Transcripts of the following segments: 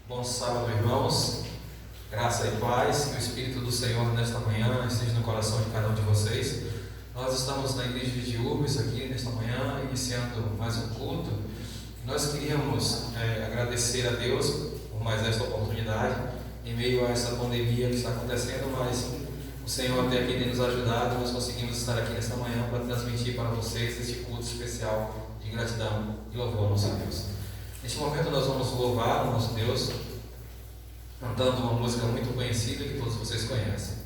Bom sábado, irmãos. Graça e paz, que o Espírito do Senhor nesta manhã esteja no coração de cada um de vocês. Nós estamos na igreja de Urbis aqui nesta manhã, iniciando mais um culto. Nós queríamos agradecer a Deus por mais esta oportunidade, em meio a essa pandemia que está acontecendo, mas o Senhor até aqui tem nos ajudado. Nós conseguimos estar aqui nesta manhã para transmitir para vocês este culto especial de gratidão e louvor ao nosso Deus. Neste momento nós vamos louvar o nosso Deus cantando uma música muito conhecida que todos vocês conhecem.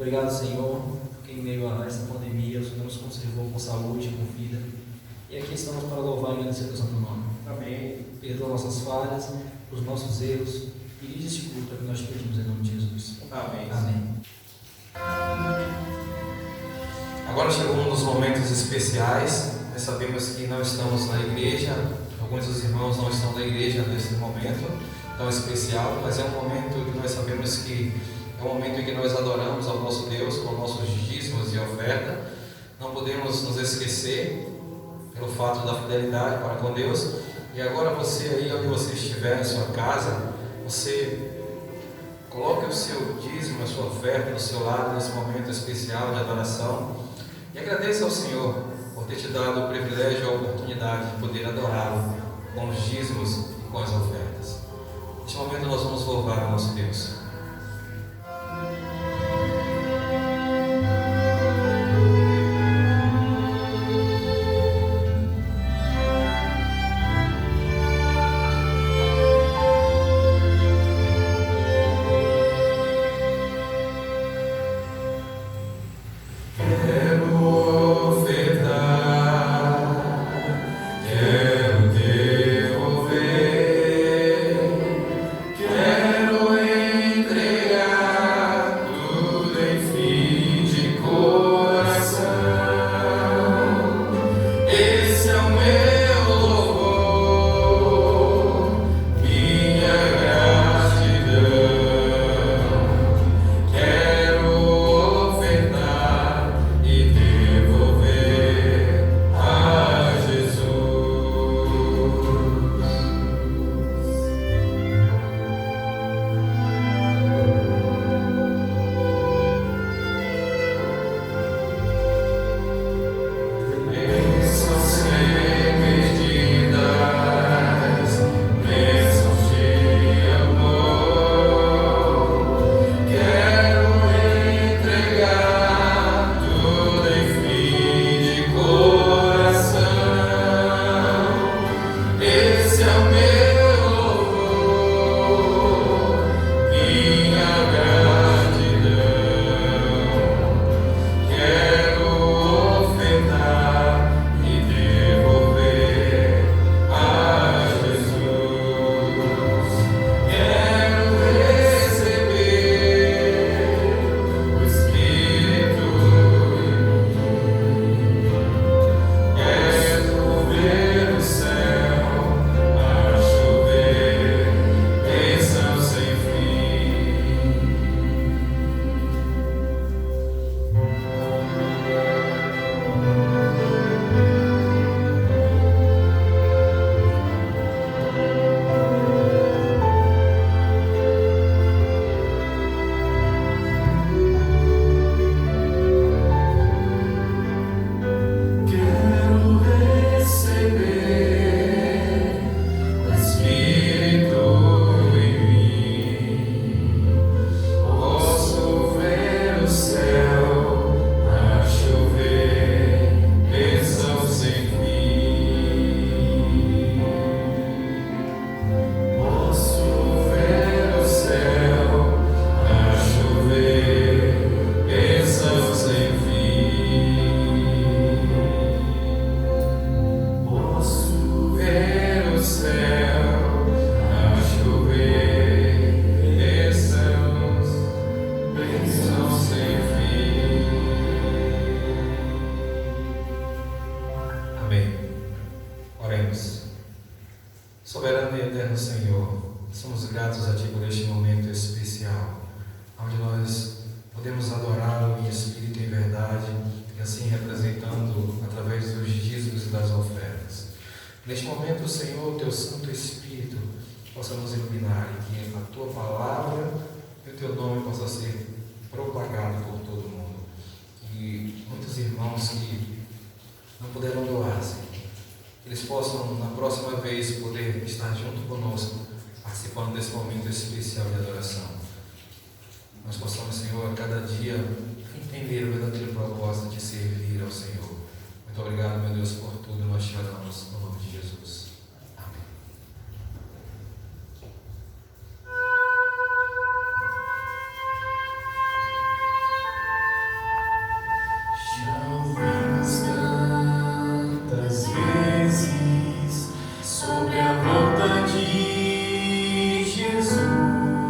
Obrigado, Senhor, porque em meio a esta pandemia o Senhor nos conservou com saúde e com vida. E aqui estamos para louvar e agradecer o teu santo nome. Amém. Perdoa nossas falhas, os nossos erros, Dirige esse culto que nós pedimos em nome de Jesus. Amém. Amém. Agora chegou um dos momentos especiais. Nós sabemos que não estamos na igreja, alguns dos irmãos não estão na igreja nesse momento tão especial, mas é um momento que nós sabemos que é um momento em que nós adoramos ao nosso Deus com nossos dízimos e oferta. Não podemos nos esquecer pelo fato da fidelidade para com Deus. E agora você aí onde você estiver, em sua casa, você coloque o seu dízimo, a sua oferta do seu lado nesse momento especial de adoração e agradeça ao Senhor por ter te dado o privilégio e a oportunidade de poder adorá-lo com os dízimos e com as ofertas. Neste momento nós vamos louvar o nosso Deus. Soberano e eterno Senhor, somos gratos a Ti por este momento especial, onde nós podemos adorá-lo em espírito e em verdade, e assim representando através dos dízimos e das ofertas. Neste momento, Senhor, o Teu Santo Espírito possa nos iluminar e que a Tua palavra e o Teu nome possa ser propagado por todo mundo. E muitos irmãos que não puderam doar, Senhor, eles possam, na próxima vez, poder estar junto conosco, participando desse momento especial de adoração. Nós possamos, Senhor, a cada dia entender o verdadeiro propósito de servir ao Senhor. Muito obrigado, meu Deus, por tudo. Nós te oramos no nome de Jesus. Amém. Sobre a volta de Jesus.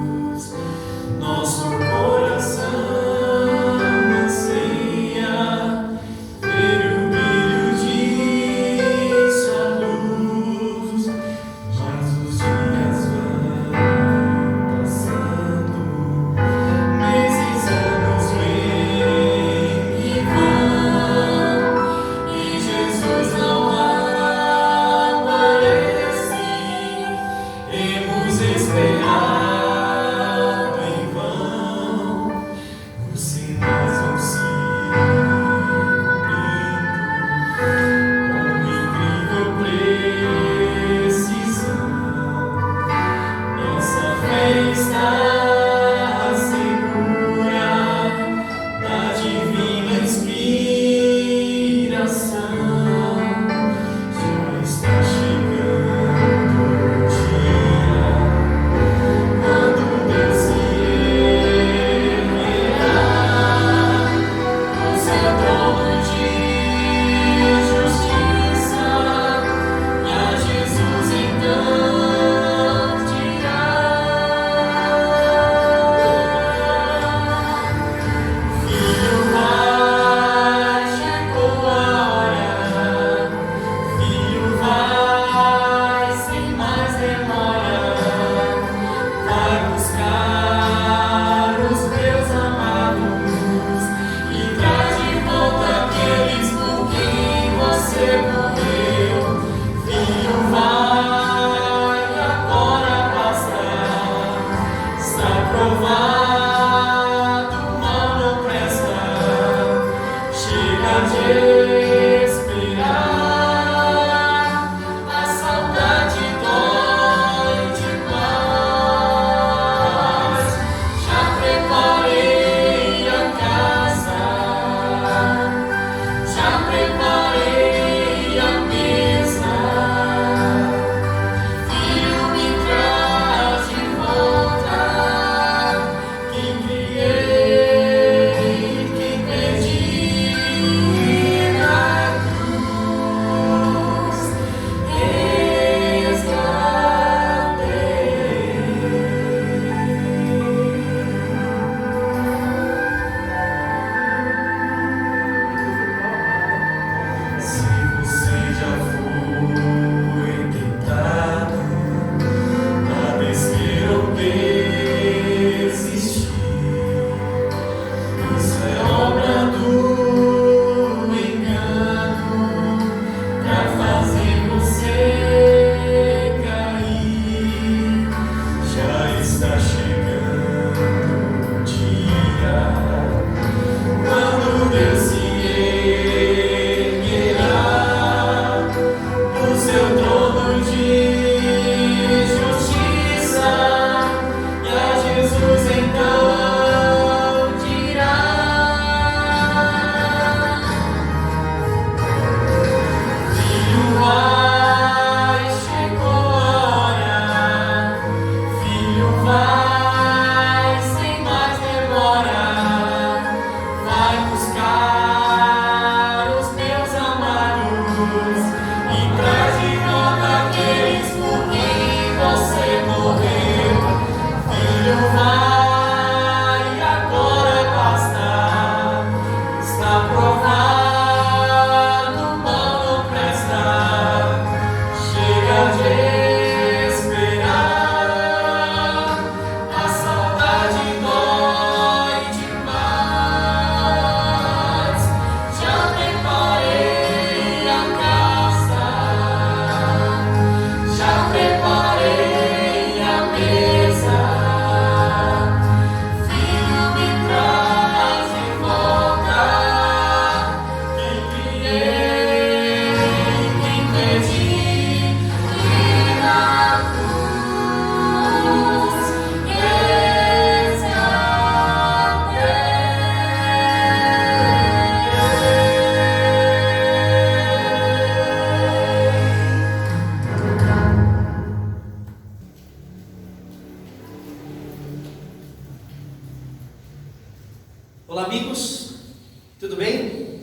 Olá amigos, tudo bem?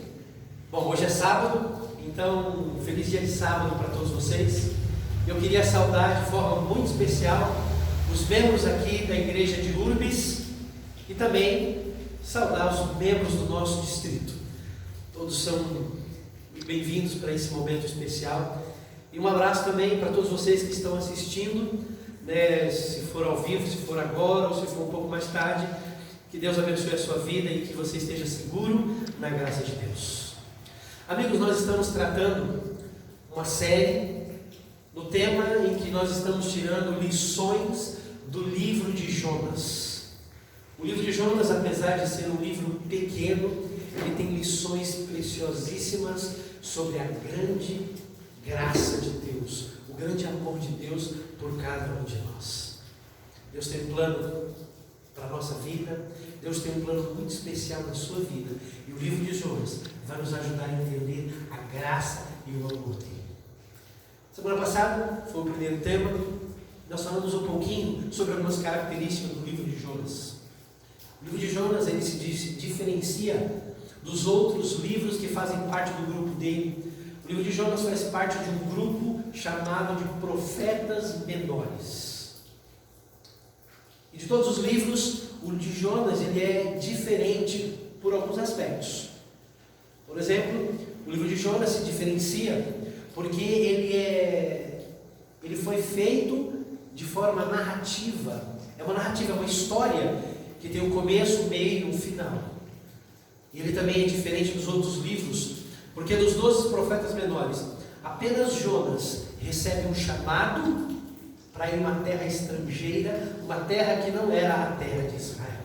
Bom, hoje é sábado, então feliz dia de sábado para todos vocês. Eu queria saudar de forma muito especial os membros aqui da igreja de Urbis e também saudar os membros do nosso distrito. Todos são bem-vindos para esse momento especial. E um abraço também para todos vocês que estão assistindo, né, se for ao vivo, se for agora ou se for um pouco mais tarde. Que Deus abençoe a sua vida e que você esteja seguro na graça de Deus. Amigos, nós estamos tratando uma série no tema em que nós estamos tirando lições do livro de Jonas. O livro de Jonas, apesar de ser um livro pequeno, ele tem lições preciosíssimas sobre a grande graça de Deus, o grande amor de Deus por cada um de nós. Deus tem um plano para a nossa vida, Deus tem um plano muito especial na sua vida, e o livro de Jonas vai nos ajudar a entender a graça e o amor dele. Semana passada foi o primeiro tema, nós falamos um pouquinho sobre algumas características do livro de Jonas. O livro de Jonas, ele se diferencia dos outros livros que fazem parte do grupo dele. O livro de Jonas faz parte de um grupo chamado de profetas menores. E de todos os livros, o de Jonas ele é diferente por alguns aspectos. Por exemplo, o livro de Jonas se diferencia porque ele foi feito de forma narrativa. É uma narrativa, é uma história que tem um começo, um meio e um final. E ele também é diferente dos outros livros, porque dos 12 profetas menores, apenas Jonas recebe um chamado para ir a uma terra estrangeira, uma terra que não era a terra de Israel.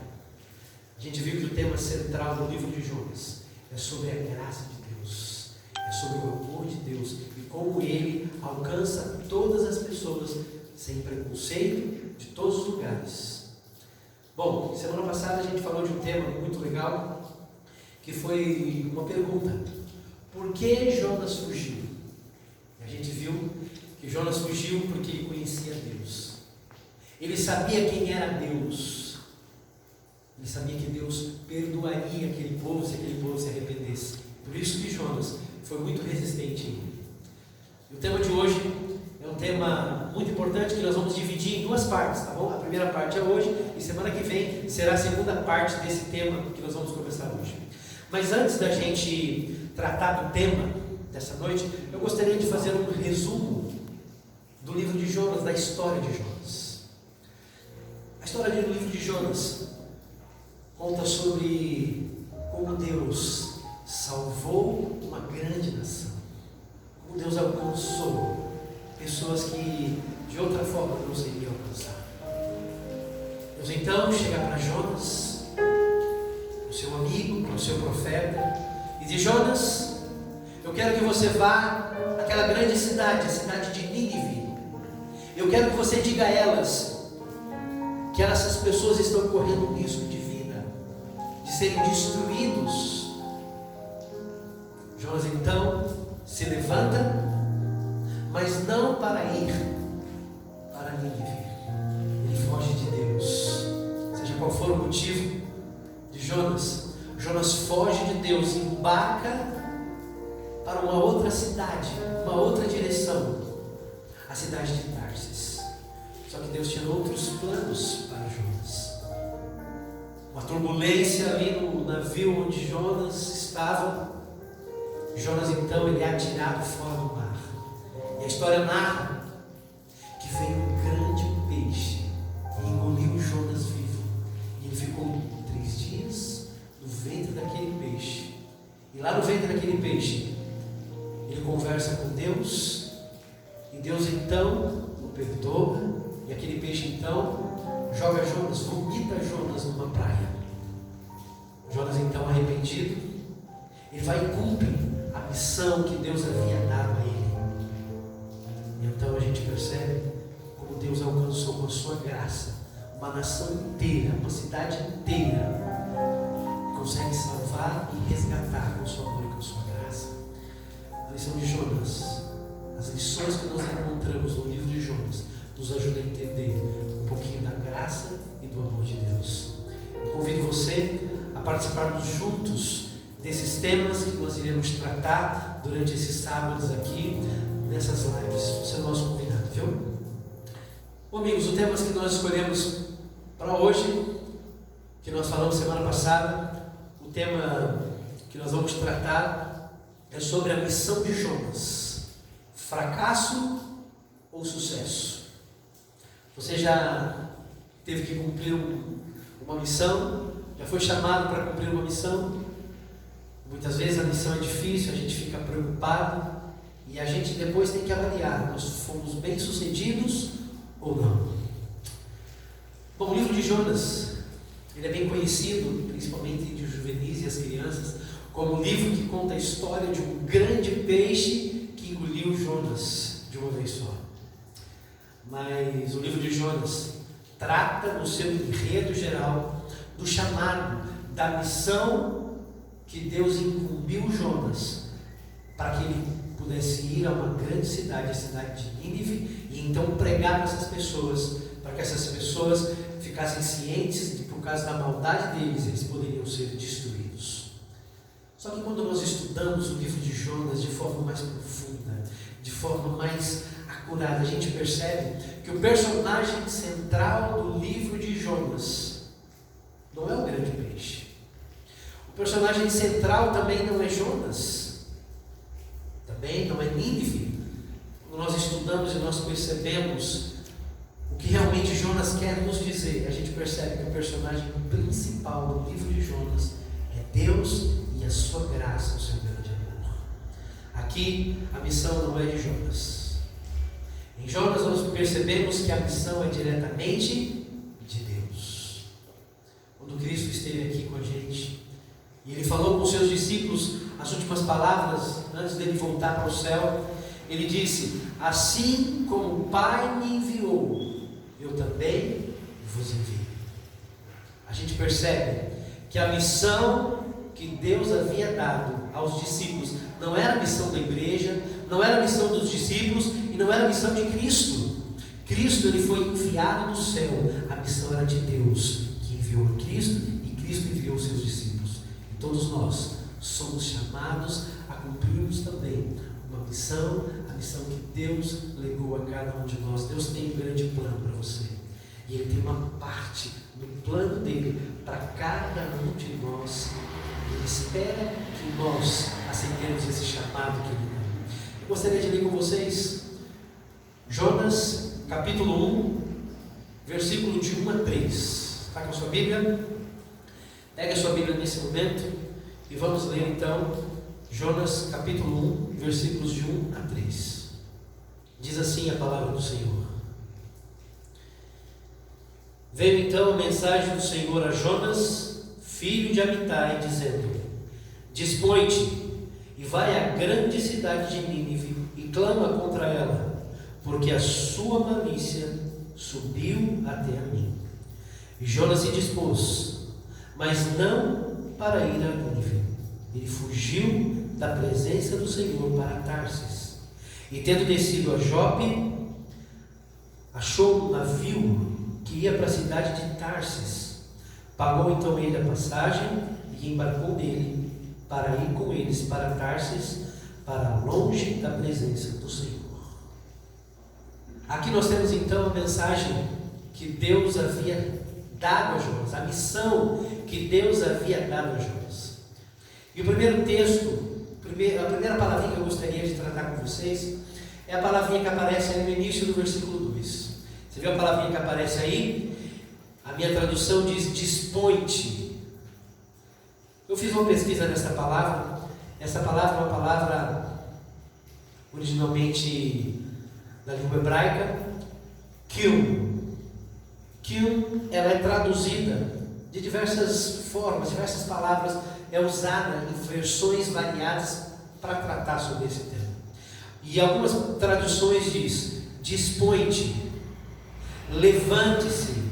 A gente viu que o tema central do livro de Jonas é sobre a graça de Deus, é sobre o amor de Deus e como ele alcança todas as pessoas sem preconceito, de todos os lugares. Bom, semana passada a gente falou de um tema muito legal, que foi uma pergunta: por que Jonas fugiu? A gente viu que Jonas fugiu porque ele conhecia Deus. Ele sabia quem era Deus. Ele sabia que Deus perdoaria aquele povo se aquele povo se arrependesse. Por isso que Jonas foi muito resistente. E o tema de hoje é um tema muito importante que nós vamos dividir em duas partes, tá bom? A primeira parte é hoje e semana que vem será a segunda parte desse tema que nós vamos conversar hoje. Mas antes da gente tratar do tema dessa noite, eu gostaria de fazer um resumo do livro de Jonas, da história de Jonas. A história do livro de Jonas conta sobre como Deus salvou uma grande nação, como Deus alcançou pessoas que de outra forma não seriam alcançar. Deus então chega para Jonas, o seu amigo, o seu profeta, e diz: Jonas, eu quero que você vá àquela grande cidade, a cidade de Nínive. Eu quero que você diga a elas que essas pessoas estão correndo um risco de vida, de serem destruídos. Jonas então se levanta, mas não para ir para Nínive. Ele foge de Deus. Seja qual for o motivo de Jonas, Jonas foge de Deus e embarca para uma outra cidade, uma outra direção, a cidade de Tarsis. Só que Deus tinha outros planos para Jonas. Uma turbulência ali no navio onde Jonas estava. Jonas então ele é atirado fora do mar. E a história narra que veio um grande peixe e engoliu Jonas vivo. E ele ficou 3 dias no ventre daquele peixe. E lá no ventre daquele peixe, ele conversa com Deus. E Deus então o perdoa. E aquele peixe então joga Jonas, vomita Jonas numa praia. Jonas então arrependido, ele vai e cumpre a missão que Deus havia dado a ele. E então a gente percebe como Deus alcançou com a sua graça uma nação inteira, uma cidade inteira, consegue salvar e resgatar com o seu amor e com a sua graça. A lição de Jonas, as lições que nós encontramos no livro de Jonas, nos ajuda a entender um pouquinho da graça e do amor de Deus. Eu convido você a participarmos juntos desses temas que nós iremos tratar durante esses sábados aqui, nessas lives. Você é o nosso convidado, viu? Bom, amigos, os temas que nós escolhemos para hoje, que nós falamos semana passada, o tema que nós vamos tratar é sobre a missão de Jonas: fracasso ou sucesso? Você já teve que cumprir uma missão? Já foi chamado para cumprir uma missão? Muitas vezes a missão é difícil, a gente fica preocupado e a gente depois tem que avaliar: nós fomos bem sucedidos ou não? Bom, o livro de Jonas, ele é bem conhecido, principalmente entre os juvenis e as crianças, como um livro que conta a história de um grande peixe que engoliu Jonas de uma vez só. Mas o livro de Jonas trata no seu enredo geral do chamado, da missão que Deus incumbiu Jonas para que ele pudesse ir a uma grande cidade, a cidade de Nínive, e então pregar para essas pessoas, para que essas pessoas ficassem cientes de que por causa da maldade deles, eles poderiam ser destruídos. Só que quando nós estudamos o livro de Jonas de forma mais profunda, de forma mais acurada, a gente percebe que o personagem central do livro de Jonas não é o grande peixe. O personagem central também não é Jonas, também não é Nínive. Quando nós estudamos e nós percebemos o que realmente Jonas quer nos dizer, a gente percebe que o personagem principal do livro de Jonas é Deus e a sua graça, o seu grande amor. Aqui a missão não é de Jonas. Em Jonas nós percebemos que a missão é diretamente de Deus. Quando Cristo esteve aqui com a gente e Ele falou com os seus discípulos as últimas palavras antes dele voltar para o céu, Ele disse: assim como o Pai me enviou, eu também vos envio. A gente percebe que a missão que Deus havia dado aos discípulos não era a missão da igreja, não era a missão dos discípulos e não era a missão de Cristo. Cristo, ele foi enviado do céu. A missão era de Deus, que enviou a Cristo, e Cristo enviou os seus discípulos. E todos nós somos chamados a cumprirmos também uma missão, a missão que Deus legou a cada um de nós. Deus tem um grande plano para você, e Ele tem uma parte do plano dele para cada um de nós. Ele espera que nós aceitemos esse chamado que Ele dá. Eu gostaria de ler com vocês Jonas, capítulo 1, versículo de 1 a 3. Está com a sua Bíblia? Pega a sua Bíblia nesse momento e vamos ler então Jonas, capítulo 1, versículos de 1 a 3. Diz assim a palavra do Senhor: Veio então a mensagem do Senhor a Jonas, filho de Amitai, dizendo: Dispõe-te e vai à grande cidade de Nínive e clama contra ela, porque a sua malícia subiu até a mim. E Jonas se dispôs, mas não para ir a Nínive. Ele fugiu da presença do Senhor para Tarsis, e tendo descido a Jope, achou um navio que ia para a cidade de Tarsis. Pagou então ele a passagem e embarcou nele para ir com eles para Tarsis, para longe da presença do Senhor. Aqui nós temos então a mensagem que Deus havia dado a Jonas, a missão que Deus havia dado a Jonas. E o primeiro texto, a primeira palavrinha que eu gostaria de tratar com vocês é a palavrinha que aparece ali no início do versículo 2. Você viu a palavrinha que aparece aí? A minha tradução diz: dispõe-te. Eu fiz uma pesquisa nessa palavra. Essa palavra é uma palavra originalmente da língua hebraica, kiln. Kiln, ela é traduzida de diversas formas, diversas palavras, é usada em versões variadas para tratar sobre esse tema. E algumas traduções diz: dispõe-te, levante-se,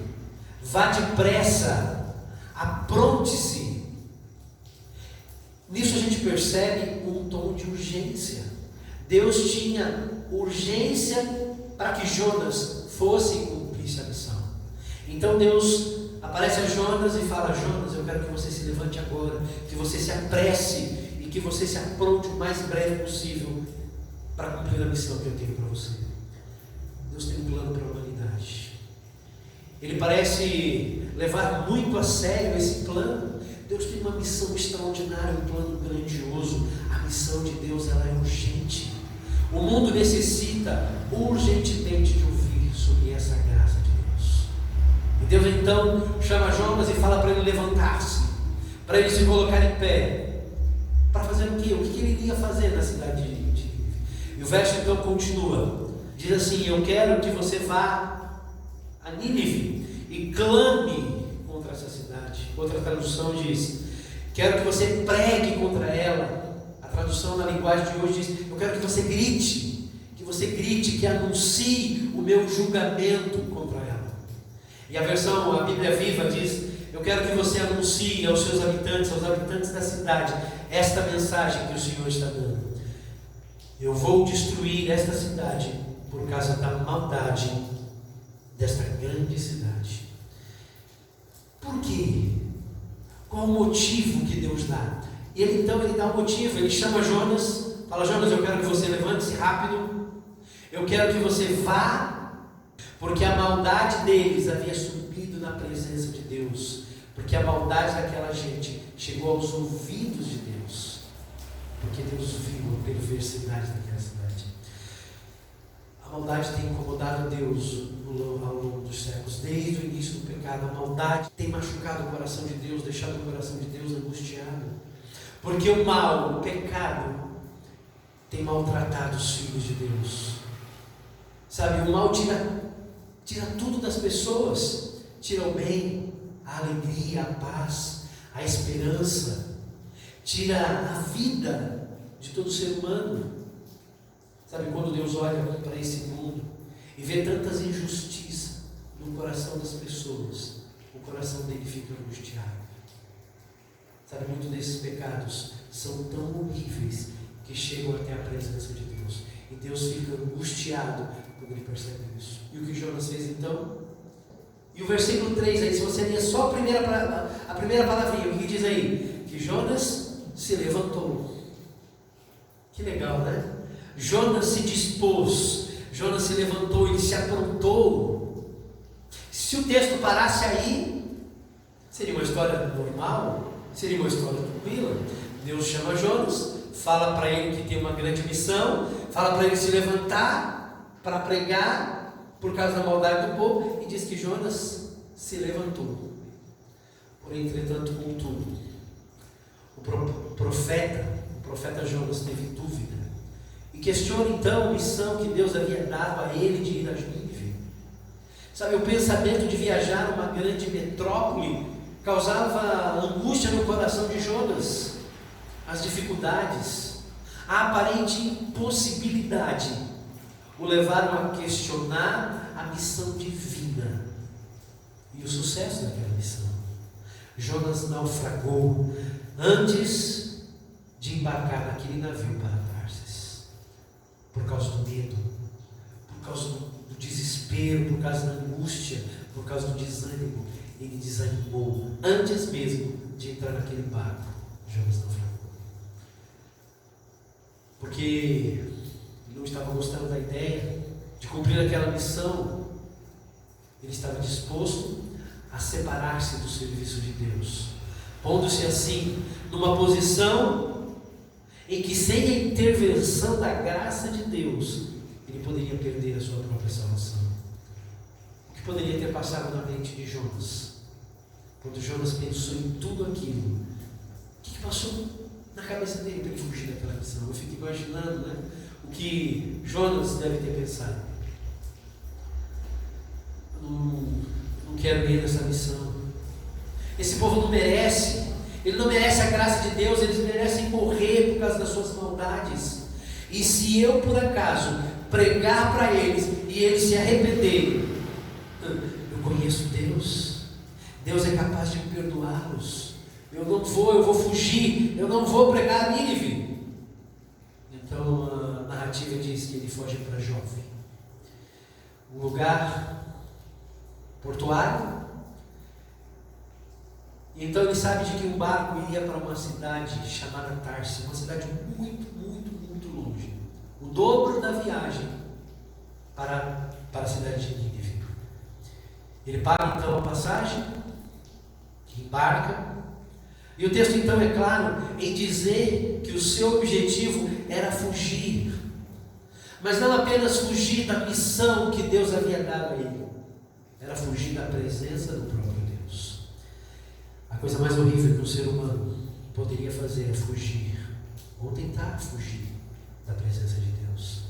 vá depressa, apronte-se. Nisso a gente percebe um tom de urgência. Deus tinha urgência para que Jonas fosse e cumprisse a missão. Então Deus aparece a Jonas e fala: Jonas, eu quero que você se levante agora, que você se apresse e que você se apronte o mais breve possível para cumprir a missão que eu tenho para você. Deus tem um plano para a humanidade. Ele parece levar muito a sério esse plano. Deus tem uma missão extraordinária, um plano grandioso. A missão de Deus, ela é urgente. O mundo necessita urgentemente de ouvir sobre essa graça de Deus. E Deus então chama Jonas e fala para ele levantar-se, para ele se colocar em pé. Para fazer o quê? O que ele iria fazer na cidade de Nínive? E o verso então continua. Diz assim: eu quero que você vá a Nínive e clame contra essa cidade. Outra tradução diz: quero que você pregue contra ela. A tradução na linguagem de hoje diz: eu quero que você grite, que anuncie o meu julgamento contra ela. E a versão, a Bíblia Viva diz: eu quero que você anuncie aos seus habitantes, aos habitantes da cidade, esta mensagem que o Senhor está dando. Eu vou destruir esta cidade por causa da maldade desta grande cidade. Por quê? Qual o motivo que Deus dá? E ele dá um motivo, ele chama Jonas, fala: Jonas, eu quero que você levante-se rápido, eu quero que você vá, porque a maldade deles havia subido na presença de Deus, porque a maldade daquela gente chegou aos ouvidos de Deus, porque Deus viu a perversidade daquela cidade. A maldade tem incomodado a Deus ao longo dos séculos, desde o início do pecado. A maldade tem machucado o coração de Deus, deixado o coração de Deus angustiado, porque o mal, o pecado, tem maltratado os filhos de Deus. Sabe, o mal tira tudo das pessoas, tira o bem, a alegria, a paz, a esperança, tira a vida de todo ser humano. Sabe, quando Deus olha para esse mundo e vê tantas injustiças no coração das pessoas, o coração dele fica angustiado. Sabe, muitos desses pecados são tão horríveis que chegam até a presença de Deus, e Deus fica angustiado quando ele percebe isso. E o que Jonas fez então? E o versículo 3 aí, se você ler só a primeira palavrinha, o que diz aí? Que Jonas se levantou. Que legal, né? Jonas se dispôs, Jonas se levantou, ele se aprontou. Se o texto parasse aí, seria uma história normal, seria uma história tranquila. Deus chama Jonas, fala para ele que tem uma grande missão, fala para ele se levantar para pregar por causa da maldade do povo, e diz que Jonas se levantou. Porém, entretanto, contudo, o profeta Jonas teve dúvida e questiona então a missão que Deus havia dado a ele de ir a Nínive. Sabe, o pensamento de viajar a uma grande metrópole causava angústia no coração de Jonas. As dificuldades, a aparente impossibilidade o levaram a questionar a missão divina e o sucesso daquela missão. Jonas naufragou antes de embarcar naquele navio para Tarsis, por causa do medo, por causa do desespero, por causa da angústia, por causa do desânimo. Ele desanimou antes mesmo de entrar naquele barco. Jonas naufragou, porque ele não estava gostando da ideia de cumprir aquela missão. Ele estava disposto a separar-se do serviço de Deus, pondo-se assim numa posição em que, sem a intervenção da graça de Deus, ele poderia perder a sua própria salvação. O que poderia ter passado na mente de Jonas, quando Jonas pensou em tudo aquilo? O que passou na cabeça dele para ele fugir daquela missão? Eu fico imaginando, né, o que Jonas deve ter pensado. Não quero ir nessa missão. Esse povo não merece. Ele não merece a graça de Deus. Eles merecem morrer por causa das suas maldades. E se eu, por acaso, pregar para eles e eles se arrependerem, eu conheço Deus. Deus é capaz de perdoá-los. Eu vou fugir. Eu não vou pregar a Nínive. Então a narrativa diz que ele foge para Jope, um lugar portuário. Então ele sabe de que um barco iria para uma cidade chamada Tarsis, uma cidade muito, muito, muito longe, o dobro da viagem para a cidade de Nínive. Ele paga então a passagem, embarca, e o texto então é claro em dizer que o seu objetivo era fugir, mas não apenas fugir da missão que Deus havia dado a ele, era fugir da presença do próprio Deus. A coisa mais horrível que um ser humano poderia fazer é fugir, ou tentar fugir da presença de Deus.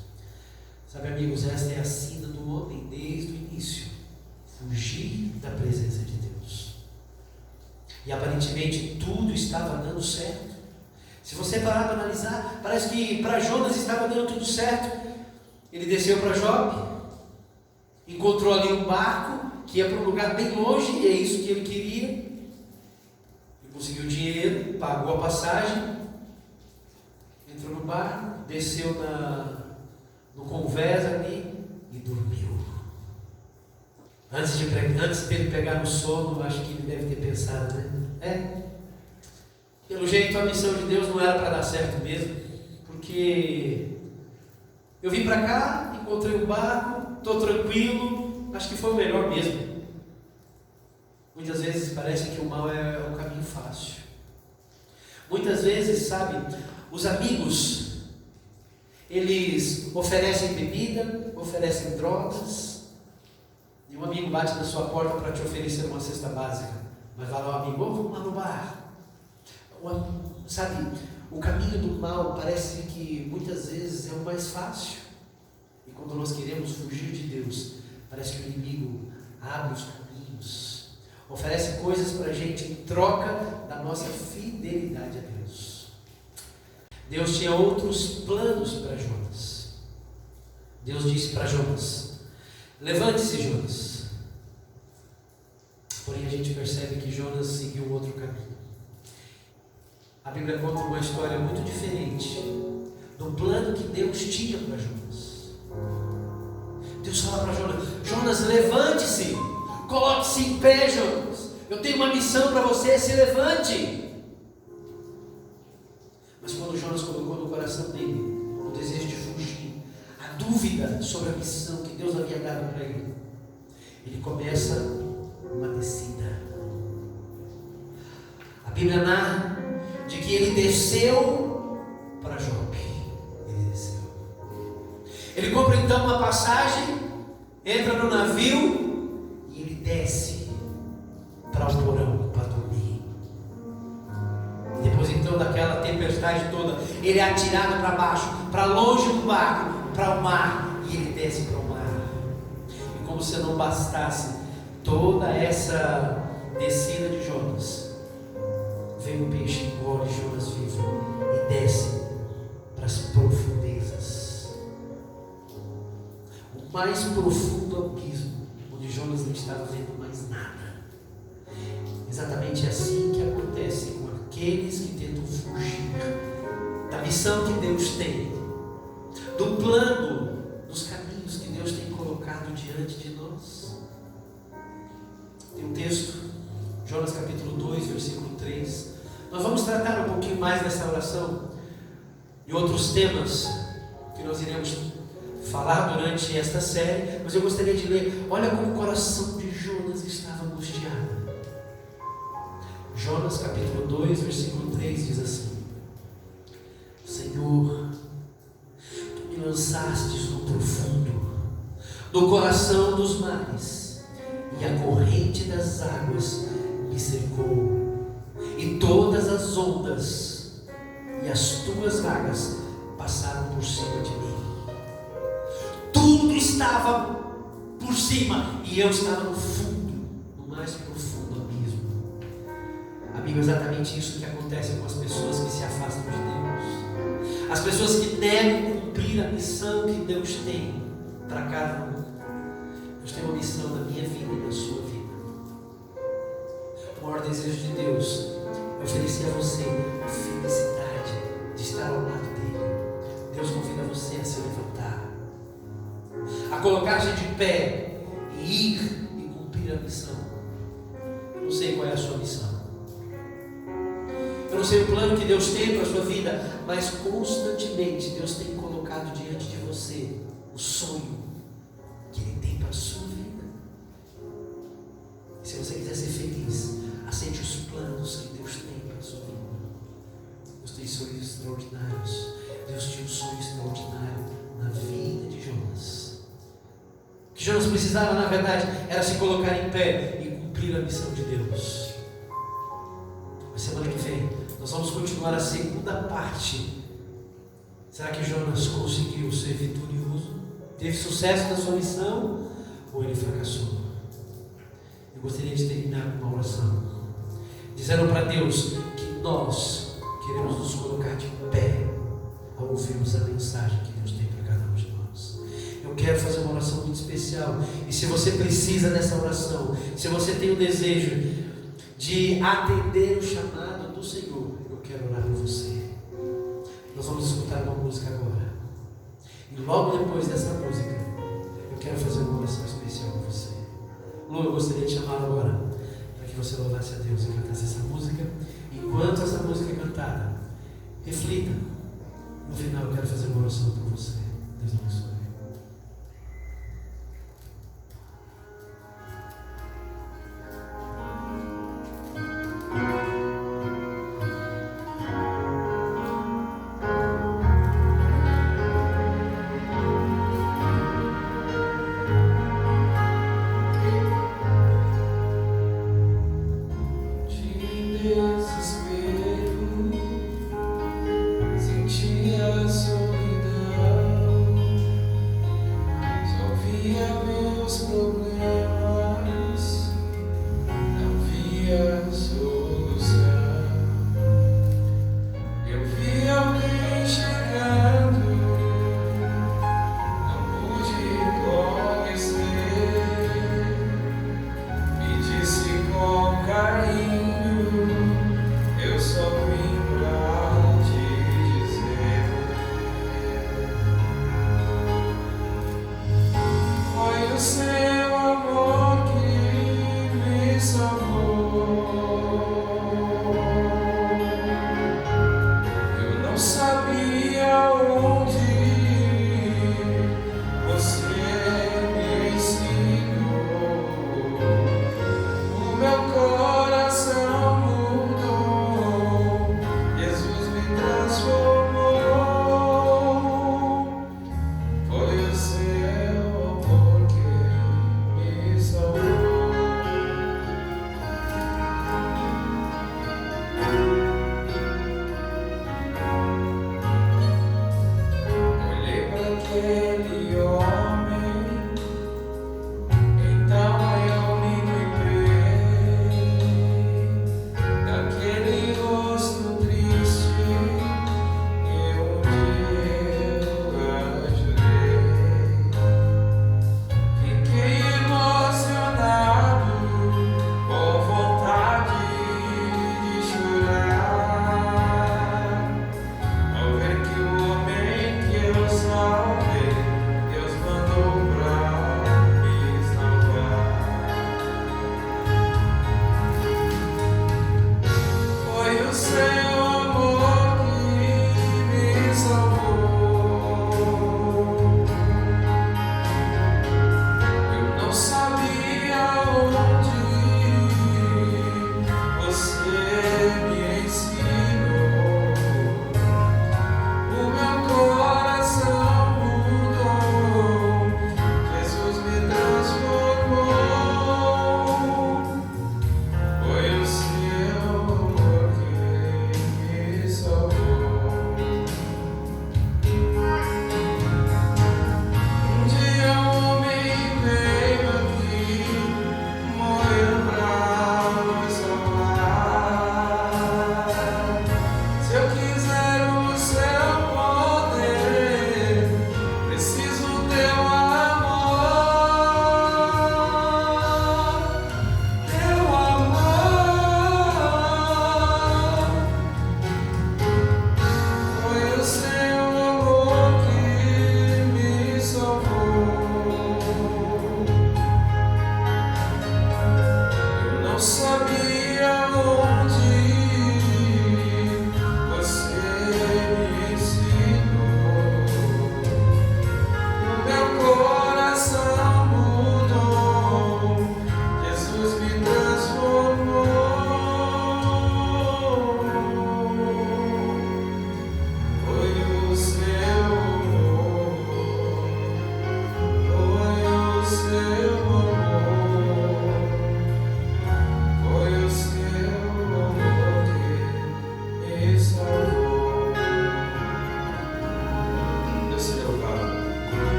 Sabe, amigos, esta é a sina do homem desde o início: fugir da presença de Deus. E aparentemente tudo estava dando certo. Se você parar para analisar, parece que para Jonas estava dando tudo certo. Ele desceu para Jope, encontrou ali um barco, que ia para um lugar bem longe, e é isso que ele queria. Ele conseguiu dinheiro, pagou a passagem, entrou no barco, desceu no convés ali e dormiu. Antes dele pegar no sono, acho que ele deve ter pensado, né? Pelo jeito a missão de Deus não era para dar certo mesmo, porque eu vim para cá, encontrei um barco, estou tranquilo, acho que foi o melhor mesmo. Muitas vezes parece que o mal é um caminho fácil. Muitas vezes, sabe, os amigos, eles oferecem bebida, oferecem drogas, e um amigo bate na sua porta para te oferecer uma cesta básica, mas vai lá o amigo, vamos lá no bar. Sabe, o caminho do mal parece que muitas vezes é o mais fácil, e quando nós queremos fugir de Deus, parece que o inimigo abre os caminhos, oferece coisas para a gente em troca da nossa fidelidade a Deus. Deus tinha outros planos para Jonas. Deus disse para Jonas: levante-se, Jonas. Porém a gente percebe que Jonas seguiu outro caminho. A Bíblia conta uma história muito diferente do plano que Deus tinha para Jonas. Deus fala para Jonas: Jonas, levante-se, coloque-se em pé, Jonas. Eu tenho uma missão para você, se levante. Mas quando Jonas colocou no coração dele o desejo de fugir, a dúvida sobre a missão que Deus havia dado para ele, ele começa uma descida. A Bíblia narra de que ele desceu para Jope. Ele desceu. Ele compra então uma passagem, entra no navio e ele desce para o porão para dormir. E depois então daquela tempestade toda, ele é atirado para baixo, para longe do barco, para o mar, e ele desce para o mar. E como se não bastasse toda essa descida de Jonas, vem um peixe, engole Jonas vivo e desce para as profundezas, o mais profundo abismo, onde Jonas não estava vendo mais nada. Exatamente assim que acontece com aqueles que tentam fugir da missão que Deus tem, do plano, dos caminhos que Deus tem colocado diante de nós. Tem um texto, Jonas capítulo 2, versículo 3. Nós vamos tratar um pouquinho mais dessa oração e outros temas que nós iremos falar durante esta série, mas eu gostaria de ler. Olha como o coração de Jonas estava angustiado. Jonas capítulo 2, versículo 3 diz assim: Senhor, Tu me lançastes no profundo, do coração dos mares, e a corrente das águas me cercou, e todas as ondas e as Tuas vagas passaram por cima de mim. Tudo estava por cima e eu estava no fundo, no mais profundo abismo. Amigo, é exatamente isso que acontece com as pessoas que se afastam de Deus, as pessoas que negam cumprir a missão que Deus tem para cada um. Deus tem uma missão na minha vida e na sua vida. O maior desejo de Deus é oferecer a você a felicidade de estar ao lado dele. Deus convida você a se levantar, a colocar-se de pé e ir e cumprir a missão. Eu não sei qual é a sua missão, eu não sei o plano que Deus tem para a sua vida, mas constantemente Deus tem colocado diante de você o sonho que Ele tem para a sua vida. E se você quiser ser feliz, aceite os planos que Deus tem para a sua vida. Deus tem sonhos extraordinários. Deus tinha um sonho extraordinário na vida de Jonas. O que Jonas precisava, na verdade, era se colocar em pé e cumprir a missão de Deus. Na semana que vem, nós vamos continuar a segunda parte. Será que Jonas conseguiu ser vitorioso? Teve sucesso na sua missão? Ou ele fracassou? Eu gostaria de terminar com uma oração, dizendo para Deus que nós queremos nos colocar de pé ao ouvirmos a mensagem que Deus tem para cada um de nós. Eu quero fazer uma oração do muito especial. E se você precisa dessa oração, se você tem o desejo de atender o chamado do Senhor, eu quero orar por você. Nós vamos escutar uma música agora. E logo depois dessa música, eu quero fazer uma oração especial por você. Lu, eu gostaria de chamar agora, para que você louvasse a Deus e cantasse essa música. Enquanto essa música é cantada, reflita. No final, eu quero fazer uma oração por você. Deus abençoe.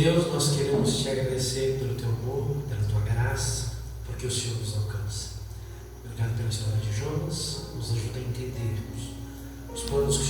Deus, nós queremos te agradecer pelo teu amor, pela tua graça, por porque o Senhor nos alcança. Obrigado pela história de Jonas, nos ajuda a entendermos os planos que o